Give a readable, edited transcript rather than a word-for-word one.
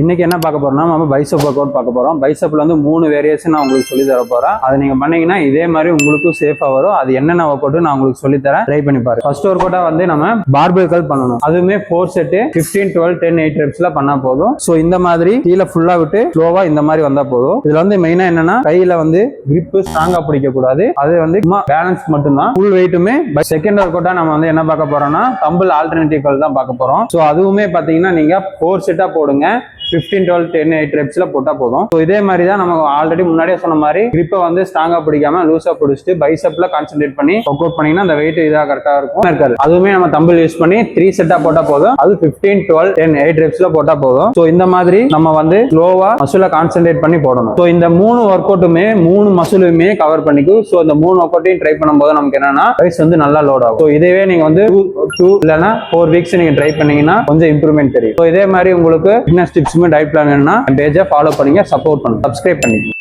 இன்னைக்கு என்ன பார்க்க போறோம்னா நம்ம பைசப் ஒர்க் அவுட் பார்க்க போறோம். பைசப்ல வந்து 3 வேரியேஷன் நான் உங்களுக்கு சொல்லி தர போறேன். அதை நீங்க பண்ணீங்கன்னா இதே மாதிரி உங்களுக்கும் சேஃபா வரும். அது என்னென்ன ஒர்க் அவுட் நான் உங்களுக்கு சொல்லி தரேன், ட்ரை பண்ணி பாருங்க. ஃபர்ஸ்ட் ஒர்க் அவுட்டா வந்து நம்ம பார்பெல் கர்ல் பண்ணணும். அதுவுமே 4 செட் 15 12 10 8 ரெப்ஸ்ல பண்ணா போதும். சோ இந்த மாதிரி கீழே ஃபுல்லா விட்டு ஸ்லோவா இந்த மாதிரி வந்தா போதும். இதுல வந்து மெயினா என்னன்னா கையில வந்து கிரிப் ஸ்ட்ராங்கா பிடிக்க கூடாது. அது வந்து சும்மா பேலன்ஸ் மட்டும்தான். ஃபுல் வெயிட்டுமே. செகண்ட் ஒர்க் அவுட்டா நம்ம வந்து என்ன பார்க்க போறோம்னா தம்பிள் ஆல்டர்னேட்டிவ் கர்ல் தான் பார்க்க போறோம். சோ அதுவுமே பாத்தீங்கன்னா நீங்க 4 செட்டா போடுங்க. 15 12 10 8 ரெப்ஸ்ல போட்டா போதும். இதே மாதிரி தான் நம்ம ஆல்ரெடி முன்னாடியே சொன்ன மாதிரி கிரிப்பை வந்து ஸ்ட்ராங்கா பிடிக்காம லூசா பிடிச்சிட்டு பைசப்ல கான்சென்ட்ரேட் பண்ணி ஒர்க் அவுட் பண்ணீங்கன்னா அந்த வெயிட் இதா கரெக்டா இருக்கும் இருக்காது. அதுவுமே நம்ம தம்பிள் யூஸ் பண்ணி 3 செட்டா போட்டா போதும். அது 15 12 10 8 ரெப்ஸ்ல போட்டா போதும். சோ இந்த மாதிரி நம்ம வந்து ஸ்லோவா மசிலை கான்சென்ட்ரேட் பண்ணி போடணும். சோ இந்த 3 ஒர்க் அவுட்டுமே 3 மசிலுமே கவர் பண்ணிக்கும். சோ இந்த 3 ஒர்க் அவுட்டையும் ட்ரை பண்ணும்போது நமக்கு என்னன்னா பைஸ் வந்து நல்லா லோட் ஆகும். சோ இதே நீங்க வந்து 2 இல்லனா 4 வீக்ஸ் நீங்க ட்ரை பண்ணீங்கன்னா கொஞ்சம் இம்ப்ரூவ்மெண்ட் தெரியும். சோ இதே மாதிரி உங்களுக்கு ஃபிட்னஸ் டிப்ஸ் டயட் பிளான் வேணும்னா பேஜை ஃபாலோ பண்ணுங்க, சப்போர்ட் பண்ணுங்க, சப்ஸ்கிரைப் பண்ணிக்கோங்க.